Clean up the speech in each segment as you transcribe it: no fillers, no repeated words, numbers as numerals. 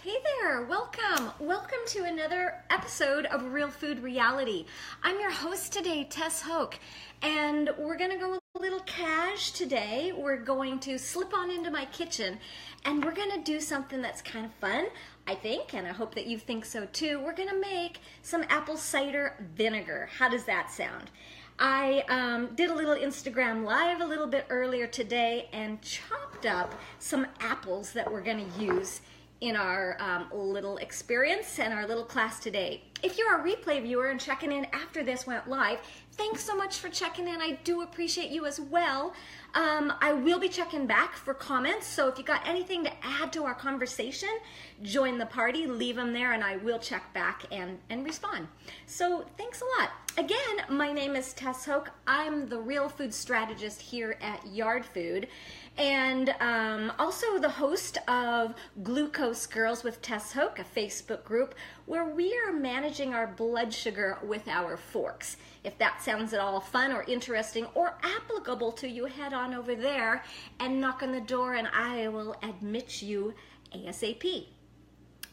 Hey there, welcome. Welcome to another episode of Real Food Reality. I'm your host today, Tess Hoke, and we're going to go a little cash today. We're going to slip on into my kitchen, and we're going to do something that's kind of fun, I think, and I hope that you think so too. We're going to make some apple cider vinegar. How does that sound? I did a little Instagram live a little bit earlier today and chopped up some apples that we're going to use in our little experience and our little class today. If you're a replay viewer and checking in after this went live, thanks so much for checking in. I do appreciate you as well. I will be checking back for comments, so if you got anything to add to our conversation, join the party, leave them there, and I will check back and respond. So thanks a lot. Again, my name is Tess Hoke. I'm the real food strategist here at Yard Food, and also the host of Glucose Girls with Tess Hoke, a Facebook group where we are managing our blood sugar with our forks. If that sounds at all fun or interesting or applicable to you, head on over there and knock on the door and I will admit you ASAP.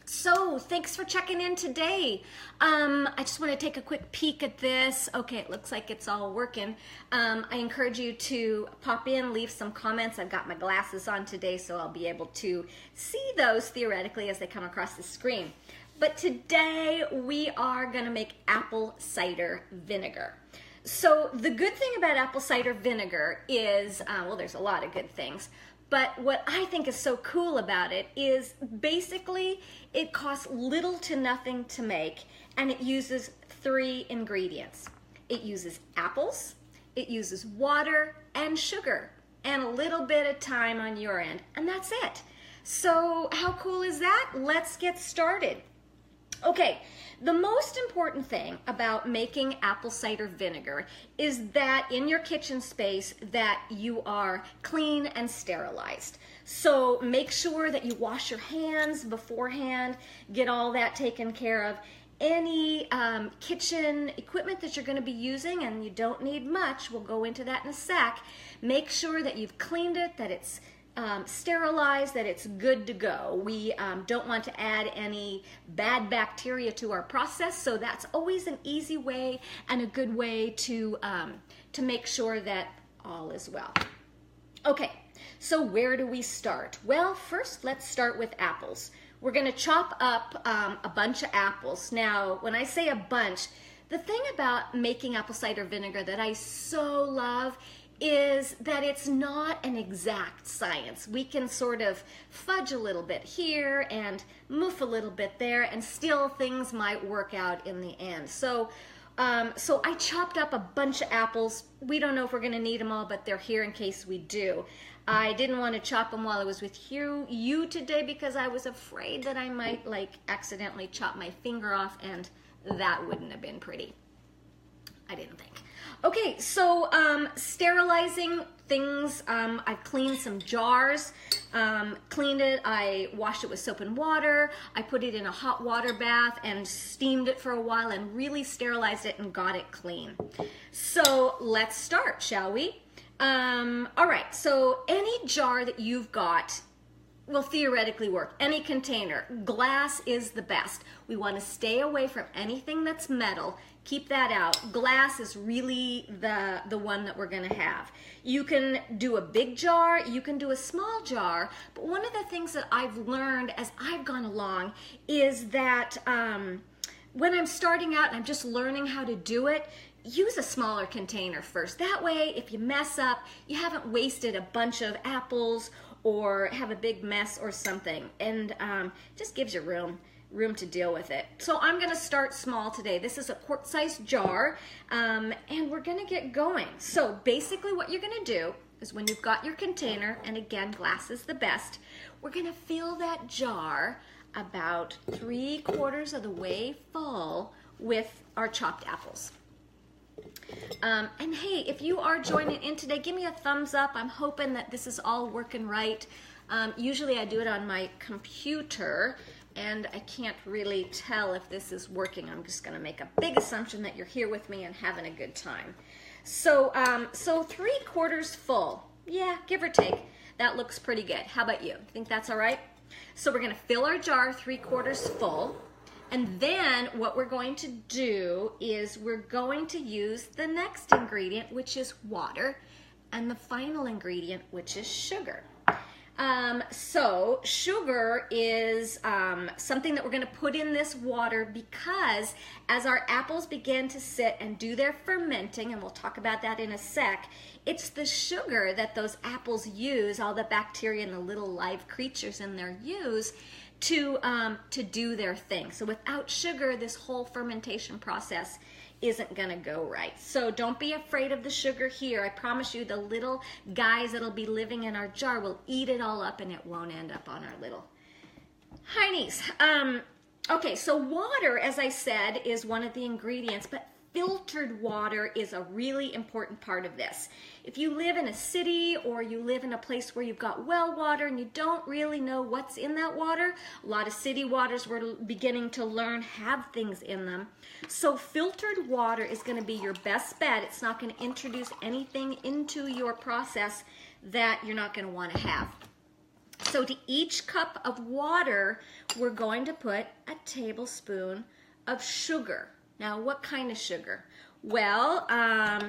So thanks for checking in today. I just want to take a quick peek at this. Okay, it looks like it's all working. I encourage you to pop in, leave some comments. I've got my glasses on today, so I'll be able to see those theoretically as they come across the screen. But today we are going to make apple cider vinegar. So the good thing about apple cider vinegar is, well, there's a lot of good things. But what I think is so cool about it is basically it costs little to nothing to make, and it uses 3 ingredients. It uses apples, it uses water and sugar, and a little bit of time on your end, and that's it. So how cool is that? Let's get started. Okay, the most important thing about making apple cider vinegar is that in your kitchen space that you are clean and sterilized. So make sure that you wash your hands beforehand, get all that taken care of. Any kitchen equipment that you're going to be using, and you don't need much, we'll go into that in a sec, make sure that you've cleaned it, that it's sterilized, that it's good to go. We don't want to add any bad bacteria to our process, so that's always an easy way and a good way to make sure that all is well. Okay, so where do we start? Well, first let's start with apples. We're going to chop up a bunch of apples. Now, when I say a bunch, the thing about making apple cider vinegar that I so love is that it's not an exact science. We can sort of fudge a little bit here and moof a little bit there, and still things might work out in the end. So I chopped up a bunch of apples. We don't know if we're going to need them all, but they're here in case we do. I didn't want to chop them while I was with you today because I was afraid that I might accidentally chop my finger off, and that wouldn't have been pretty. I didn't think. Okay, so sterilizing things, I've cleaned some jars, cleaned it, I washed it with soap and water, I put it in a hot water bath and steamed it for a while and really sterilized it and got it clean. So let's start, shall we? All right, so any jar that you've got will theoretically work. Any container. Glass is the best. We want to stay away from anything that's metal. Keep that out. Glass is really the one that we're going to have. You can do a big jar, you can do a small jar, but one of the things that I've learned as I've gone along is that when I'm starting out and I'm just learning how to do it, use a smaller container first. That way, if you mess up, you haven't wasted a bunch of apples or have a big mess or something, and just gives you room to deal with it. So I'm going to start small today. This is a quart-sized jar, and we're going to get going. So basically what you're going to do is when you've got your container, and again, glass is the best, we're going to fill that jar about 3/4 of the way full with our chopped apples. And hey, if you are joining in today, give me a thumbs up. I'm hoping that this is all working right. Usually I do it on my computer, and I can't really tell if this is working. I'm just going to make a big assumption that you're here with me and having a good time. So 3/4 full. Yeah, give or take. That looks pretty good. How about you? Think that's all right? So we're going to fill our jar 3/4 full. And then what we're going to do is we're going to use the next ingredient, which is water, and the final ingredient, which is sugar. So sugar is something that we're going to put in this water because as our apples begin to sit and do their fermenting, and we'll talk about that in a sec, it's the sugar that those apples use, all the bacteria and the little live creatures in there use to do their thing. So without sugar, this whole fermentation process isn't going to go right. So don't be afraid of the sugar here. I promise you the little guys that'll be living in our jar will eat it all up and it won't end up on our little heinies. Okay, so water, as I said, is one of the ingredients, but filtered water is a really important part of this. If you live in a city or you live in a place where you've got well water and you don't really know what's in that water, a lot of city waters we're beginning to learn have things in them. So filtered water is going to be your best bet. It's not going to introduce anything into your process that you're not going to want to have. So to each cup of water, we're going to put a tablespoon of sugar. Now, what kind of sugar? Well,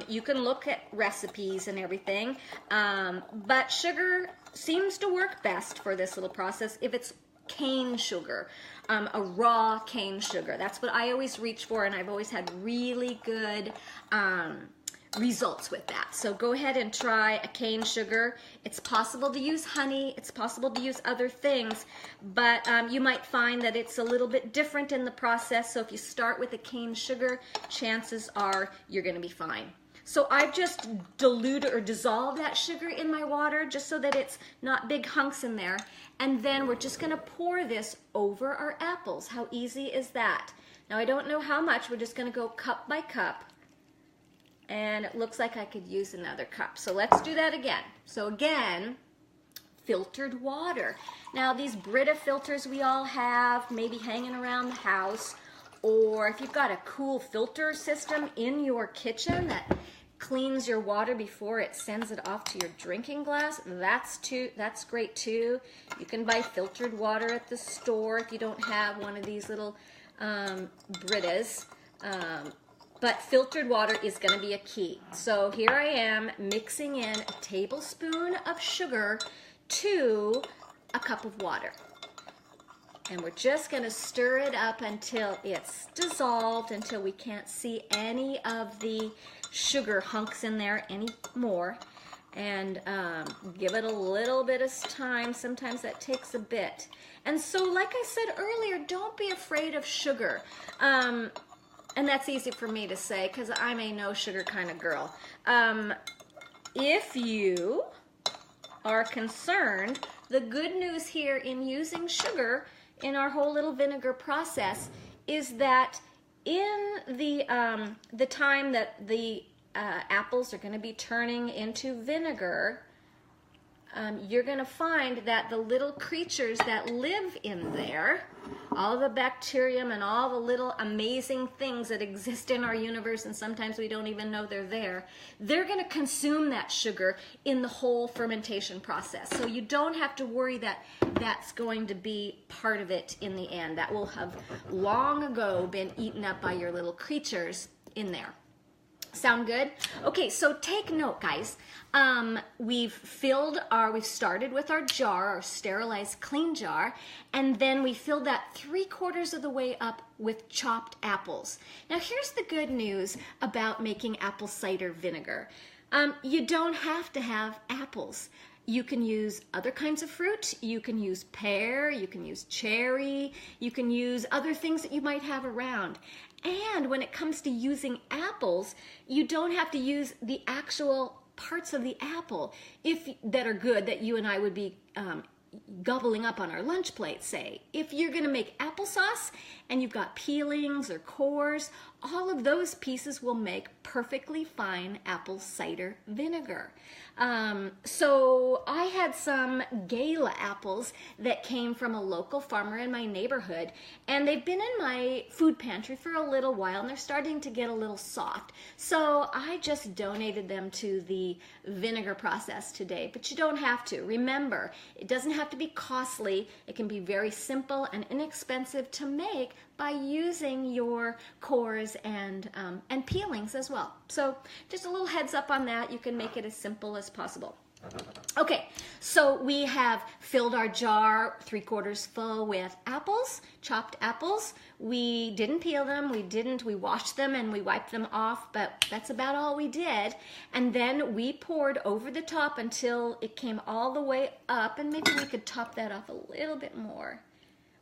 you can look at recipes and everything, but sugar seems to work best for this little process if it's cane sugar, a raw cane sugar. That's what I always reach for, and I've always had really good results with that. So go ahead and try a cane sugar. It's possible to use honey, it's possible to use other things, but you might find that it's a little bit different in the process. So if you start with a cane sugar, chances are you're going to be fine. So I've just diluted or dissolved that sugar in my water just so that it's not big hunks in there. And then we're just going to pour this over our apples. How easy is that? Now I don't know how much. We're just going to go cup by cup. And it looks like I could use another cup. So let's do that again. So again, filtered water. Now these Brita filters we all have, maybe hanging around the house, or if you've got a cool filter system in your kitchen that cleans your water before it sends it off to your drinking glass, that's great too. You can buy filtered water at the store if you don't have one of these little Britas. But filtered water is going to be a key. So here I am mixing in a tablespoon of sugar to a cup of water. And we're just going to stir it up until it's dissolved, until we can't see any of the sugar hunks in there anymore. And give it a little bit of time. Sometimes that takes a bit. And so like I said earlier, don't be afraid of sugar. And that's easy for me to say because I'm a no sugar kind of girl. If you are concerned, the good news here in using sugar in our whole little vinegar process is that in the time that the apples are going to be turning into vinegar, you're going to find that the little creatures that live in there, all the bacterium and all the little amazing things that exist in our universe, and sometimes we don't even know they're there, they're going to consume that sugar in the whole fermentation process. So you don't have to worry that that's going to be part of it in the end. That will have long ago been eaten up by your little creatures in there. Sound good? Okay, so take note, guys. We've started with our jar, our sterilized clean jar, and then we filled that 3/4 of the way up with chopped apples. Now here's the good news about making apple cider vinegar. You don't have to have apples. You can use other kinds of fruit. You can use pear, you can use cherry, you can use other things that you might have around. And when it comes to using apples, you don't have to use the actual parts of the apple that are good that you and I would be gobbling up on our lunch plate, say. If you're going to make applesauce and you've got peelings or cores, all of those pieces will make perfectly fine apple cider vinegar. So I had some Gala apples that came from a local farmer in my neighborhood, and they've been in my food pantry for a little while, and they're starting to get a little soft. So I just donated them to the vinegar process today, but you don't have to. Remember, it doesn't have to be costly. It can be very simple and inexpensive to make by using your cores and peelings as well. So just a little heads up on that. You can make it as simple as possible. Okay, so we have filled our jar 3/4 full with apples, chopped apples. We didn't peel them, we washed them and we wiped them off, but that's about all we did. And then we poured over the top until it came all the way up, and maybe we could top that off a little bit more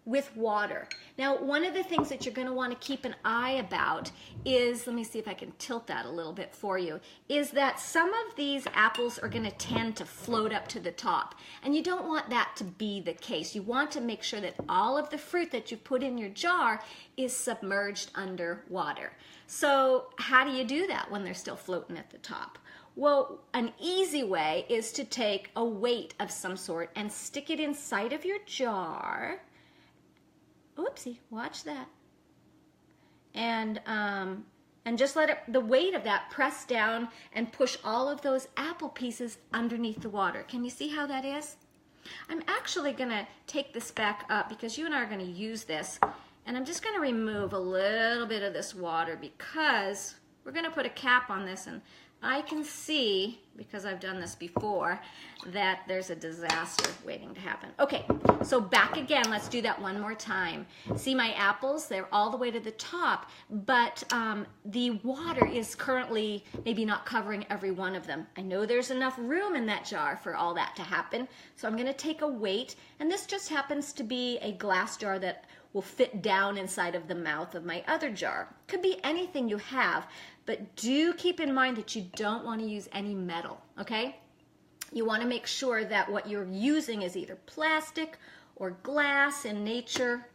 with water. Now, one of the things that you're going to want to keep an eye about is, let me see if I can tilt that a little bit for you, is that some of these apples are going to tend to float up to the top. And you don't want that to be the case. You want to make sure that all of the fruit that you put in your jar is submerged under water. So how do you do that when they're still floating at the top? Well, an easy way is to take a weight of some sort and stick it inside of your jar. Oopsie, watch that. And just let the weight of that press down and push all of those apple pieces underneath the water. Can you see how that is? I'm actually going to take this back up because you and I are going to use this. And I'm just going to remove a little bit of this water because we're going to put a cap on this, and I can see, because I've done this before, that there's a disaster waiting to happen. Okay, so back again, let's do that one more time. See my apples, they're all the way to the top, but the water is currently maybe not covering every one of them. I know there's enough room in that jar for all that to happen, so I'm gonna take a weight, and this just happens to be a glass jar that will fit down inside of the mouth of my other jar. Could be anything you have, but do keep in mind that you don't want to use any metal, okay? You want to make sure that what you're using is either plastic or glass in nature,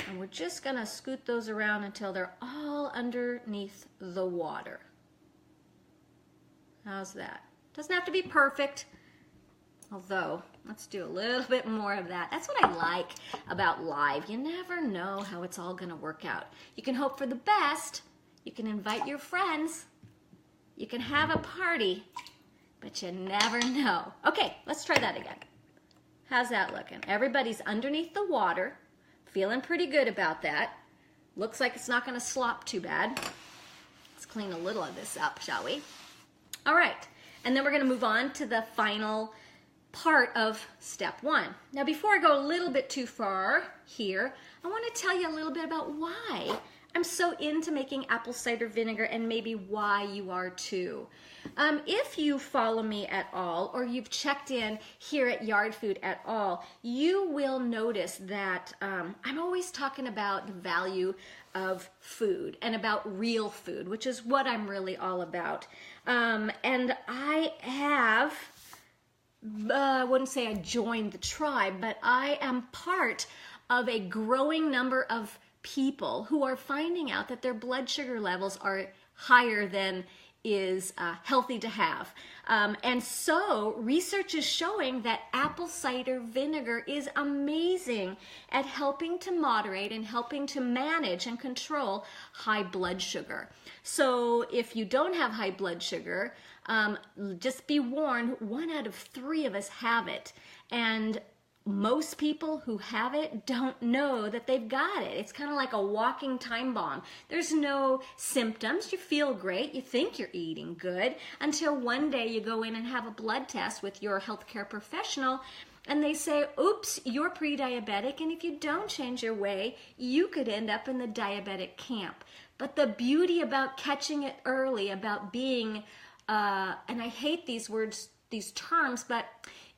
and we're just going to scoot those around until they're all underneath the water. How's that? Doesn't have to be perfect, although let's do a little bit more of that. That's what I like about live. You never know how it's all going to work out. You can hope for the best. You can invite your friends. You can have a party, but you never know. Okay, let's try that again. How's that looking? Everybody's underneath the water. Feeling pretty good about that. Looks like it's not going to slop too bad. Let's clean a little of this up, shall we? All right, and then we're going to move on to the final part of step one. Now, before I go a little bit too far here, I want to tell you a little bit about why I'm so into making apple cider vinegar, and maybe why you are too. If you follow me at all, or you've checked in here at Yard Food at all, you will notice that I'm always talking about the value of food and about real food, which is what I'm really all about. And I have, I wouldn't say I joined the tribe, but I am part of a growing number of people who are finding out that their blood sugar levels are higher than is healthy to have. And so research is showing that apple cider vinegar is amazing at helping to moderate and helping to manage and control high blood sugar. So if you don't have high blood sugar, just be warned, 1 out of 3 of us have it. And most people who have it don't know that they've got it. It's kind of like a walking time bomb. There's no symptoms. You feel great. You think you're eating good until one day you go in and have a blood test with your healthcare professional, and they say, oops, you're pre-diabetic, and if you don't change your way, you could end up in the diabetic camp. But the beauty about catching it early, about being, and I hate these words, these terms, but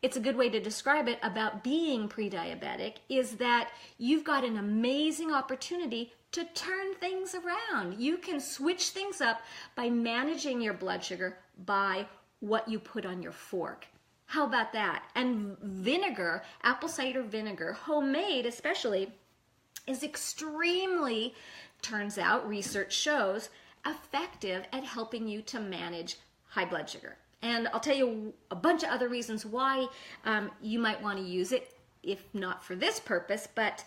it's a good way to describe it, about being pre-diabetic, is that you've got an amazing opportunity to turn things around. You can switch things up by managing your blood sugar by what you put on your fork. How about that? And vinegar, apple cider vinegar, homemade especially, is extremely, turns out, research shows, effective at helping you to manage high blood sugar. And I'll tell you a bunch of other reasons why you might want to use it, if not for this purpose, but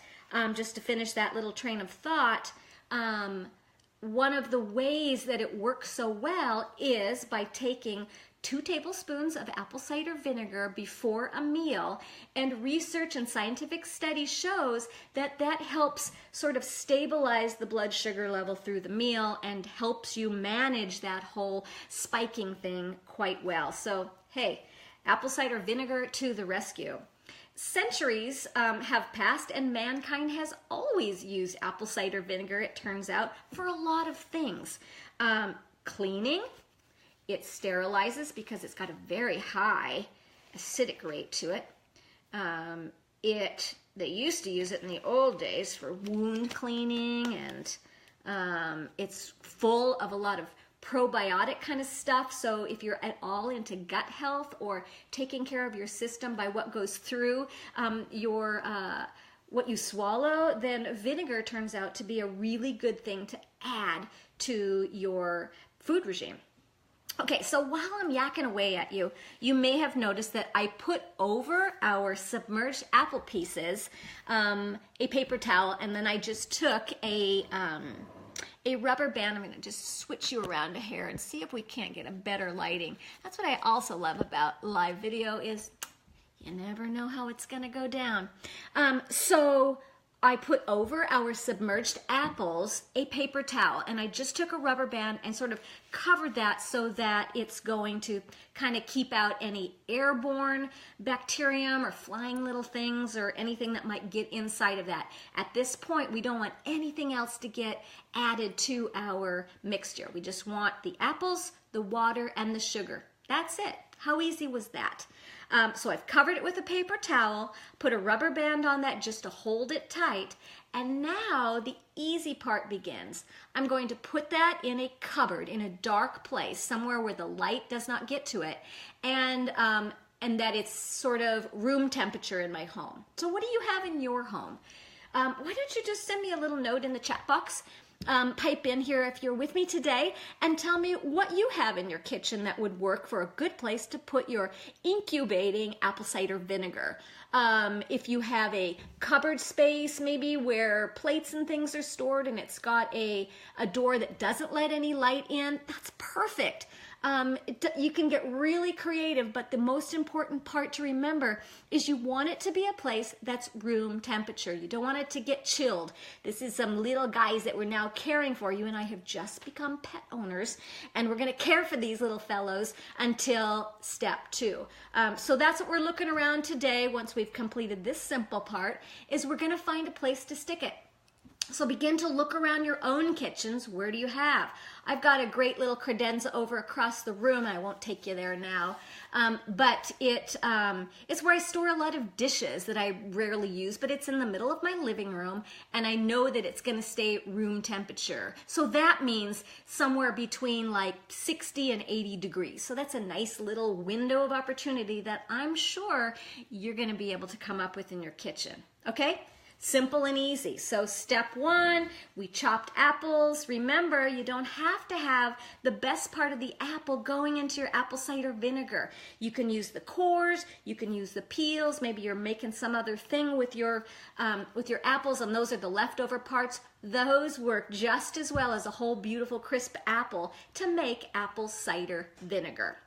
just to finish that little train of thought, one of the ways that it works so well is by taking 2 tablespoons of apple cider vinegar before a meal, and research and scientific study shows that that helps sort of stabilize the blood sugar level through the meal and helps you manage that whole spiking thing quite well. So, hey, apple cider vinegar to the rescue. Centuries have passed and mankind has always used apple cider vinegar, it turns out, for a lot of things. Cleaning. It sterilizes because it's got a very high acidic rate to it. They used to use it in the old days for wound cleaning, and it's full of a lot of probiotic kind of stuff. So if you're at all into gut health or taking care of your system by what goes through what you swallow, then vinegar turns out to be a really good thing to add to your food regime. Okay, so while I'm yakking away at you, you may have noticed that I put over our submerged apple pieces a paper towel, and then I just took a rubber band. I'm going to just switch you around here and see if we can't get a better lighting. That's what I also love about live video, is you never know how it's going to go down. So I put over our submerged apples a paper towel, and I just took a rubber band and sort of covered that so that it's going to kind of keep out any airborne bacterium or flying little things or anything that might get inside of that. At this point, we don't want anything else to get added to our mixture. We just want the apples, the water, and the sugar. That's it. How easy was that? So I've covered it with a paper towel, put a rubber band on that just to hold it tight, and now the easy part begins. I'm going to put that in a cupboard, in a dark place, somewhere where the light does not get to it, and that it's sort of room temperature in my home. So what do you have in your home? Why don't you just send me a little note in the chat box? Pipe in here if you're with me today and tell me what you have in your kitchen that would work for a good place to put your incubating apple cider vinegar. If you have a cupboard space maybe where plates and things are stored and it's got a door that doesn't let any light in, that's perfect. You can get really creative, but the most important part to remember is you want it to be a place that's room temperature. You don't want it to get chilled. This is some little guys that we're now caring for. You and I have just become pet owners, and we're going to care for these little fellows until step 2. So that's what we're looking around today. Once we've completed this simple part, is we're going to find a place to stick it. So begin to look around your own kitchens. Where do you have? I've got a great little credenza over across the room. I won't take you there now. But it's where I store a lot of dishes that I rarely use, but it's in the middle of my living room, and I know that it's going to stay room temperature. So that means somewhere between like 60 and 80 degrees. So that's a nice little window of opportunity that I'm sure you're going to be able to come up with in your kitchen. Okay? Simple and easy. So step 1, we chopped apples. Remember, you don't have to have the best part of the apple going into your apple cider vinegar. You can use the cores, you can use the peels. Maybe you're making some other thing with your apples, and those are the leftover parts. Those work just as well as a whole beautiful crisp apple to make apple cider vinegar.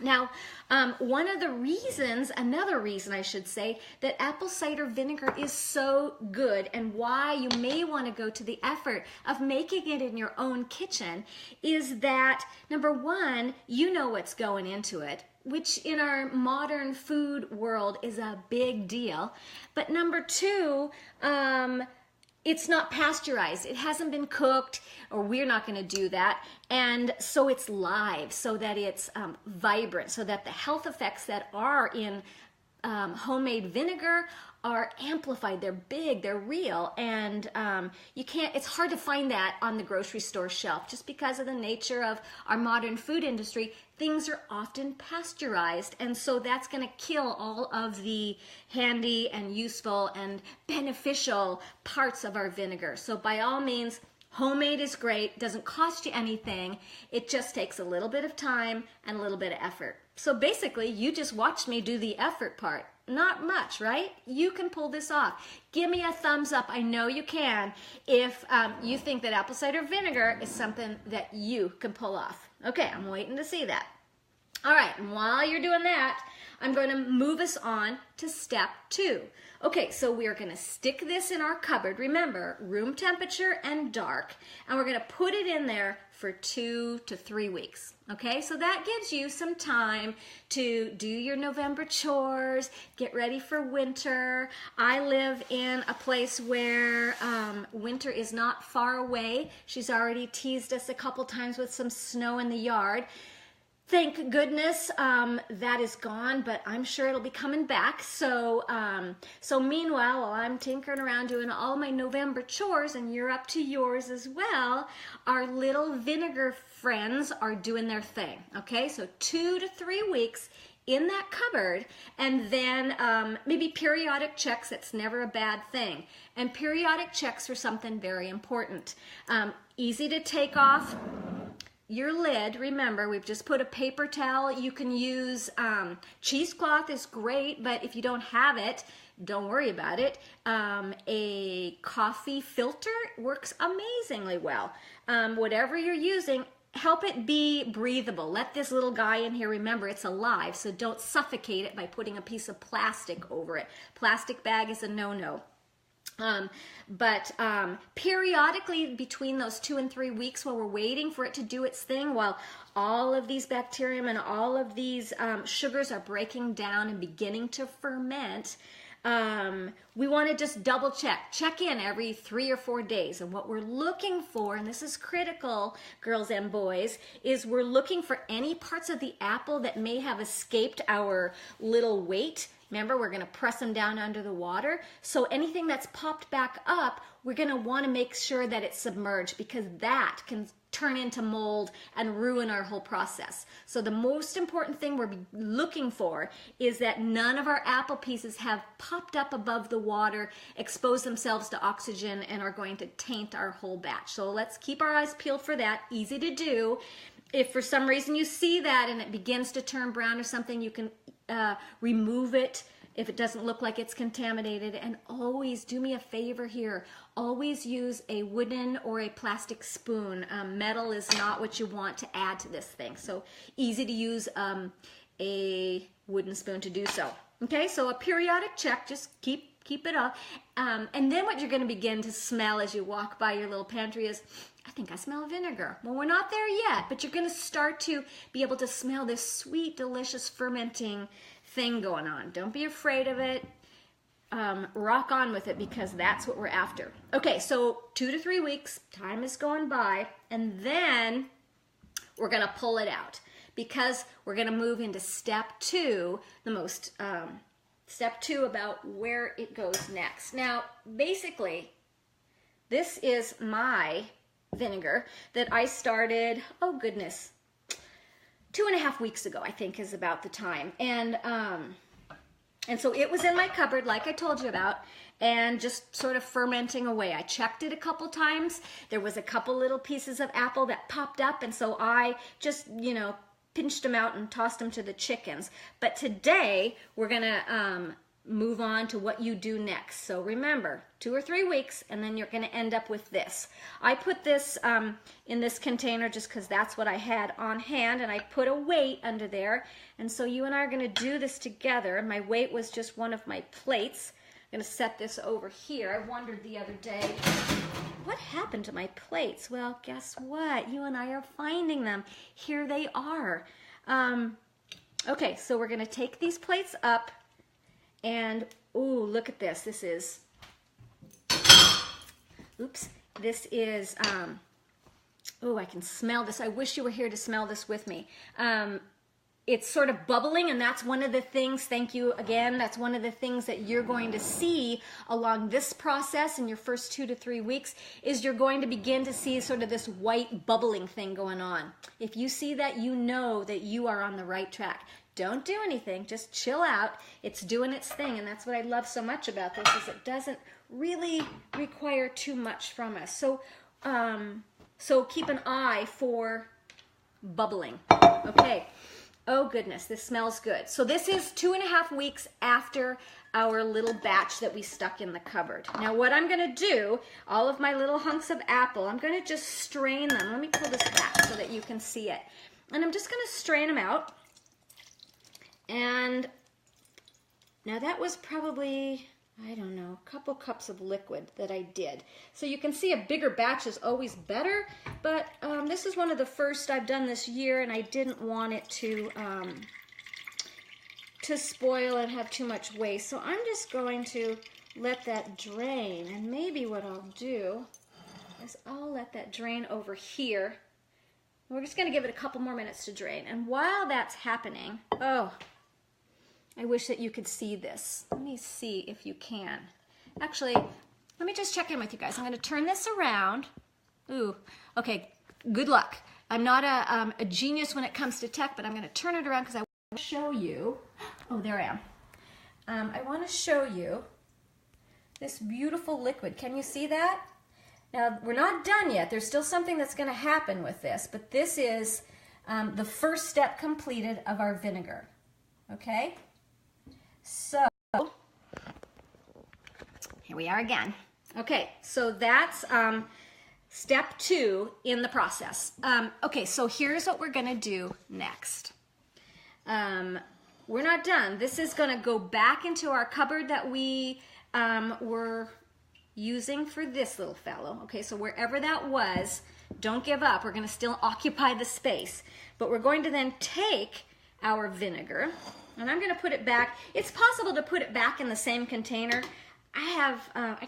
Now, another reason I should say, that apple cider vinegar is so good and why you may want to go to the effort of making it in your own kitchen is that, number 1, you know what's going into it, which in our modern food world is a big deal. But number 2, it's not pasteurized. It hasn't been cooked, or we're not going to do that. And so it's live, so that it's vibrant, so that the health effects that are in homemade vinegar are amplified. They're big, they're real, and it's hard to find that on the grocery store shelf just because of the nature of our modern food industry. Things are often pasteurized, and so that's going to kill all of the handy and useful and beneficial parts of our vinegar. So by all means, homemade is great, doesn't cost you anything. It just takes a little bit of time and a little bit of effort. So basically, you just watched me do the effort part. Not much, right? You can pull this off. Give me a thumbs up. I know you can if you think that apple cider vinegar is something that you can pull off. Okay, I'm waiting to see that. All right, and while you're doing that, I'm going to move us on to step 2. Okay, so we're going to stick this in our cupboard. Remember, room temperature and dark, and we're going to put it in there for 2 to 3 weeks. Okay, so that gives you some time to do your November chores, get ready for winter. I live in a place where winter is not far away. She's already teased us a couple times with some snow in the yard. Thank goodness that is gone, but I'm sure it'll be coming back. So meanwhile, while I'm tinkering around doing all my November chores, and you're up to yours as well, our little vinegar friends are doing their thing. Okay, so 2 to 3 weeks in that cupboard, and then maybe periodic checks. That's never a bad thing. And periodic checks are something very important. Easy to take off your lid. Remember, we've just put a paper towel. You can use cheesecloth is great, but if you don't have it, don't worry about it. A coffee filter works amazingly well. Whatever you're using, help it be breathable. Let this little guy in here, remember, it's alive, so don't suffocate it by putting a piece of plastic over it. Plastic bag is a no-no. But periodically between those 2 and 3 weeks, while we're waiting for it to do its thing, while all of these bacterium and all of these sugars are breaking down and beginning to ferment, we want to just double check in every 3 or 4 days. And what we're looking for, and this is critical, girls and boys, is we're looking for any parts of the apple that may have escaped our little weight. Remember, we're going to press them down under the water. So anything that's popped back up, we're going to want to make sure that it's submerged, because that can turn into mold and ruin our whole process. So the most important thing we're looking for is that none of our apple pieces have popped up above the water, exposed themselves to oxygen, and are going to taint our whole batch. So let's keep our eyes peeled for that. Easy to do. If for some reason you see that and it begins to turn brown or something, you can remove it if it doesn't look like it's contaminated. And always do me a favor here, always use a wooden or a plastic spoon. Metal is not what you want to add to this thing, so easy to use a wooden spoon to do so. Okay, so a periodic check, just keep it up. And then what you're going to begin to smell as you walk by your little pantry is, I think I smell vinegar. Well, we're not there yet, but you're going to start to be able to smell this sweet, delicious, fermenting thing going on. Don't be afraid of it. Rock on with it, because that's what we're after. Okay, so 2 to 3 weeks, time is going by, and then we're going to pull it out, because we're going to move into step 2, step 2 about where it goes next. Now, basically, this is my vinegar that I started, oh goodness, 2.5 weeks ago, I think is about the time. And so it was in my cupboard, like I told you about, and just sort of fermenting away. I checked it a couple times. There was a couple little pieces of apple that popped up, and so I just, pinched them out and tossed them to the chickens. But today, we're gonna move on to what you do next. So remember, 2 or 3 weeks, and then you're going to end up with this. I put this in this container just because that's what I had on hand, and I put a weight under there. And so you and I are going to do this together. My weight was just one of my plates. I'm going to set this over here. I wondered the other day, what happened to my plates? Well, guess what? You and I are finding them. Here they are. Okay, so we're going to take these plates up. And, ooh, look at this. This is, oops, this is, ooh, I can smell this. I wish you were here to smell this with me. it's sort of bubbling, and that's one of the things, thank you again, that's one of the things that you're going to see along this process in your first 2 to 3 weeks, is you're going to begin to see sort of this white bubbling thing going on. If you see that, you know that you are on the right track. Don't do anything, just chill out. It's doing its thing, and that's what I love so much about this, is it doesn't really require too much from us. So, so keep an eye for bubbling. Okay. Oh goodness, this smells good. So this is 2.5 weeks after our little batch that we stuck in the cupboard. Now what I'm gonna do, all of my little hunks of apple, I'm gonna just strain them. Let me pull this back so that you can see it. And I'm just gonna strain them out. And now that was probably, I don't know, a couple cups of liquid that I did. So you can see a bigger batch is always better, but this is one of the first I've done this year, and I didn't want it to spoil and have too much waste. So I'm just going to let that drain, and maybe what I'll do is I'll let that drain over here. We're just going to give it a couple more minutes to drain. And while that's happening, oh, I wish that you could see this. Let me see if you can. Actually, let me just check in with you guys. I'm going to turn this around. Ooh, okay, good luck. I'm not a genius when it comes to tech, but I'm going to turn it around because I want to show you. Oh, there I am. I want to show you this beautiful liquid. Can you see that? Now, we're not done yet. There's still something that's going to happen with this, but this is the first step completed of our vinegar. Okay? So, here we are again. Okay, so that's step 2 in the process. Okay, so here's what we're gonna do next. We're not done. This is gonna go back into our cupboard that we were using for this little fellow. Okay, so wherever that was, don't give up. We're gonna still occupy the space, but we're going to then take our vinegar, and I'm going to put it back. It's possible to put it back in the same container. I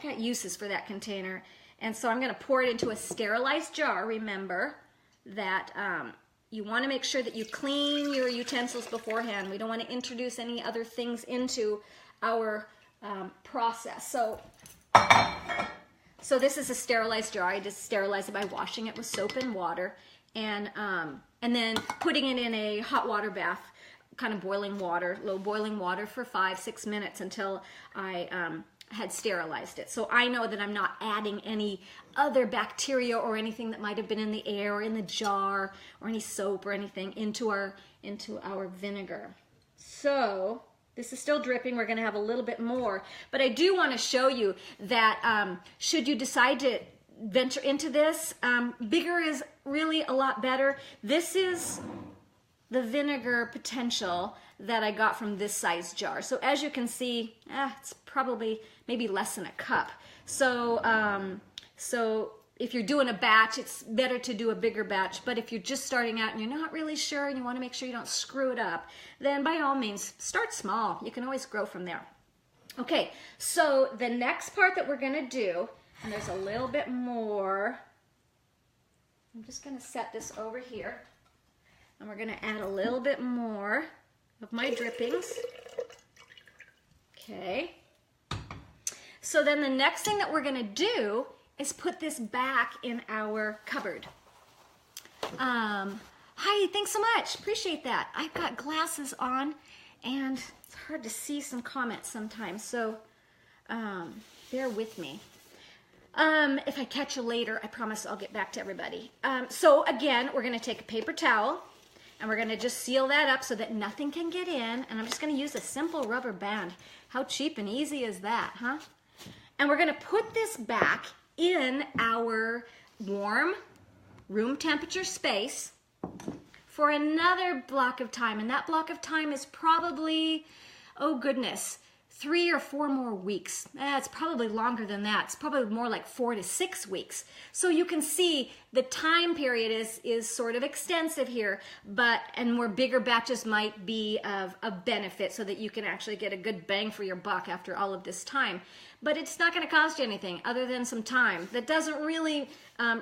got uses for that container, and so I'm going to pour it into a sterilized jar. Remember that you want to make sure that you clean your utensils beforehand. We don't want to introduce any other things into our process. So this is a sterilized jar. I just sterilize it by washing it with soap and water, and then putting it in a hot water bath, kind of boiling water, low boiling water for 5-6 minutes until I had sterilized it. So I know that I'm not adding any other bacteria or anything that might have been in the air or in the jar or any soap or anything into our vinegar. So this is still dripping. We're going to have a little bit more, but I do want to show you that should you decide to venture into this, bigger is really a lot better. This is the vinegar potential that I got from this size jar. So as you can see, it's probably maybe less than a cup. So so if you're doing a batch, it's better to do a bigger batch. But if you're just starting out and you're not really sure and you want to make sure you don't screw it up, then by all means, start small. You can always grow from there. Okay, so the next part that we're going to do, and there's a little bit more. I'm just going to set this over here. And we're going to add a little bit more of my drippings. Okay. So then the next thing that we're going to do is put this back in our cupboard. Hi, thanks so much. Appreciate that. I've got glasses on and it's hard to see some comments sometimes. So bear with me. If I catch you later, I promise I'll get back to everybody. So again, we're going to take a paper towel and we're going to just seal that up so that nothing can get in. And I'm just going to use a simple rubber band. How cheap and easy is that, huh? And we're going to put this back in our warm room temperature space for another block of time. And that block of time is probably, oh goodness, 3 or 4 more weeks. It's probably longer than that. It's probably more like 4 to 6 weeks. So you can see the time period is sort of extensive here, and where bigger batches might be of benefit so that you can actually get a good bang for your buck after all of this time. But it's not going to cost you anything other than some time. That doesn't really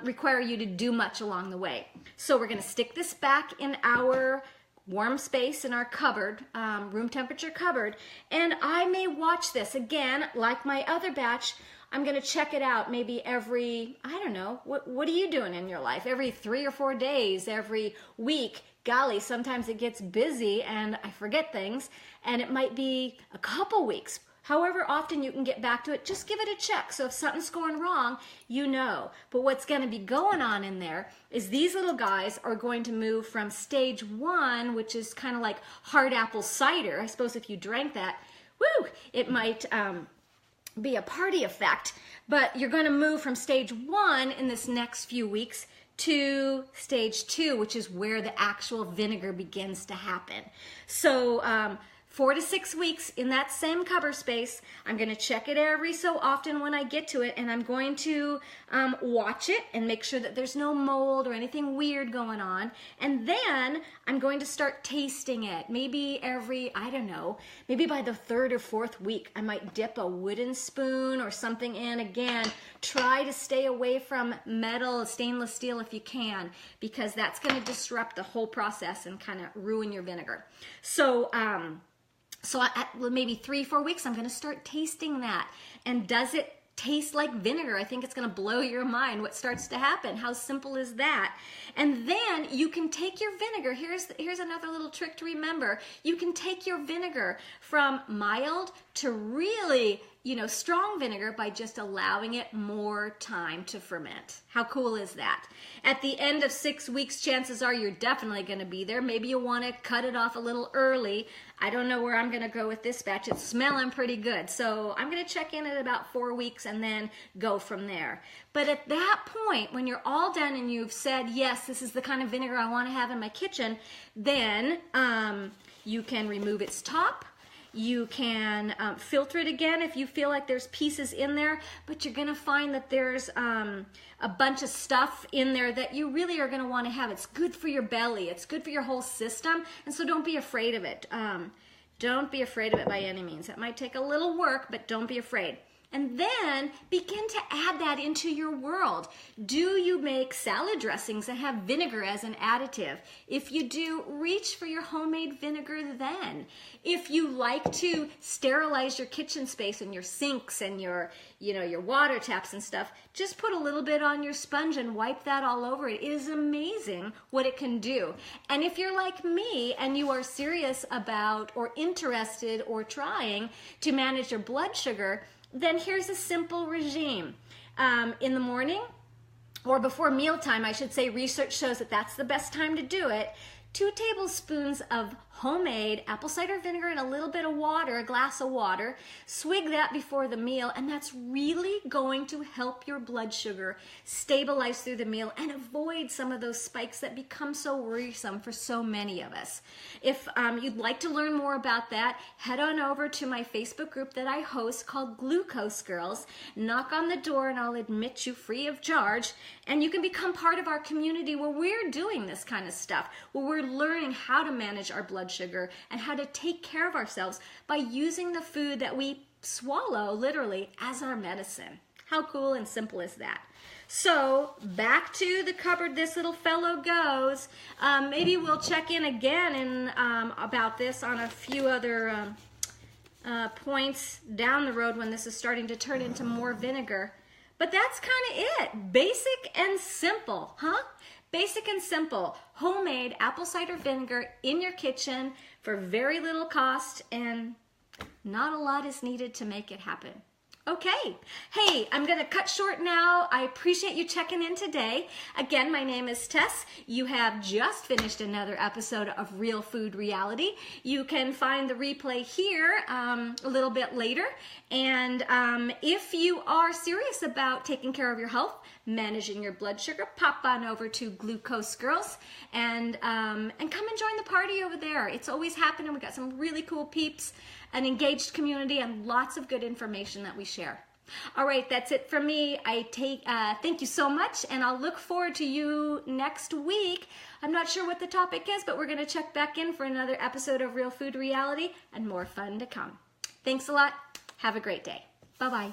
require you to do much along the way. So we're going to stick this back in our warm space in our cupboard, room temperature cupboard, and I may watch this again, like my other batch. I'm going to check it out maybe every, I don't know, what are you doing in your life? Every 3 or 4 days, every week. Golly, sometimes it gets busy and I forget things, and it might be a couple weeks. However often you can get back to it, just give it a check. So if something's going wrong, you know. But what's going to be going on in there is these little guys are going to move from stage 1, which is kind of like hard apple cider. I suppose if you drank that, woo, it might be a party effect. But you're going to move from stage 1 in this next few weeks to stage 2, which is where the actual vinegar begins to happen. So 4 to 6 weeks in that same cover space. I'm going to check it every so often when I get to it, and I'm going to watch it and make sure that there's no mold or anything weird going on. And then I'm going to start tasting it. Maybe every, I don't know, maybe by the 3rd or 4th week, I might dip a wooden spoon or something in. Again, try to stay away from metal, stainless steel if you can, because that's going to disrupt the whole process and kind of ruin your vinegar. So at maybe 3-4 weeks, I'm going to start tasting that. And does it taste like vinegar? I think it's going to blow your mind what starts to happen. How simple is that? And then you can take your vinegar. Here's another little trick to remember. You can take your vinegar from mild to really, strong vinegar by just allowing it more time to ferment. How cool is that? At the end of 6 weeks, chances are you're definitely going to be there. Maybe you want to cut it off a little early. I don't know where I'm going to go with this batch. It's smelling pretty good. So I'm going to check in at about 4 weeks and then go from there. But at that point, when you're all done and you've said, yes, this is the kind of vinegar I want to have in my kitchen, then you can remove its top. You can filter it again if you feel like there's pieces in there, but you're going to find that there's a bunch of stuff in there that you really are going to want to have. It's good for your belly. It's good for your whole system, and so don't be afraid of it. Don't be afraid of it by any means. It might take a little work, but don't be afraid. And then begin to add that into your world. Do you make salad dressings that have vinegar as an additive? If you do, reach for your homemade vinegar then. If you like to sterilize your kitchen space and your sinks and your water taps and stuff, just put a little bit on your sponge and wipe that all over it. It is amazing what it can do. And if you're like me and you are serious about or interested or trying to manage your blood sugar, then here's a simple regime. In the morning, or before mealtime, I should say, research shows that that's the best time to do it. 2 tablespoons of homemade apple cider vinegar and a little bit of water, a glass of water. Swig that before the meal, and that's really going to help your blood sugar stabilize through the meal and avoid some of those spikes that become so worrisome for so many of us. If you'd like to learn more about that, head on over to my Facebook group that I host called Glucose Girls. Knock on the door and I'll admit you free of charge, and you can become part of our community where we're doing this kind of stuff, where we're learning how to manage our blood sugar and how to take care of ourselves by using the food that we swallow literally as our medicine. How cool and simple is that? So back to the cupboard this little fellow goes. Maybe we'll check in again about this on a few other points down the road when this is starting to turn into more vinegar. But that's kind of it. Basic and simple, huh? Basic and simple, homemade apple cider vinegar in your kitchen for very little cost, and not a lot is needed to make it happen. Okay, hey, I'm gonna cut short now. I appreciate you checking in today. Again, my name is Tess. You have just finished another episode of Real Food Reality. You can find the replay here a little bit later. And if you are serious about taking care of your health, managing your blood sugar, pop on over to Glucose Girls and come and join the party over there. It's always happening. We've got some really cool peeps, an engaged community, and lots of good information that we share. All right, that's it from me. Thank you so much, and I'll look forward to you next week. I'm not sure what the topic is, but we're going to check back in for another episode of Real Food Reality and more fun to come. Thanks a lot. Have a great day. Bye-bye.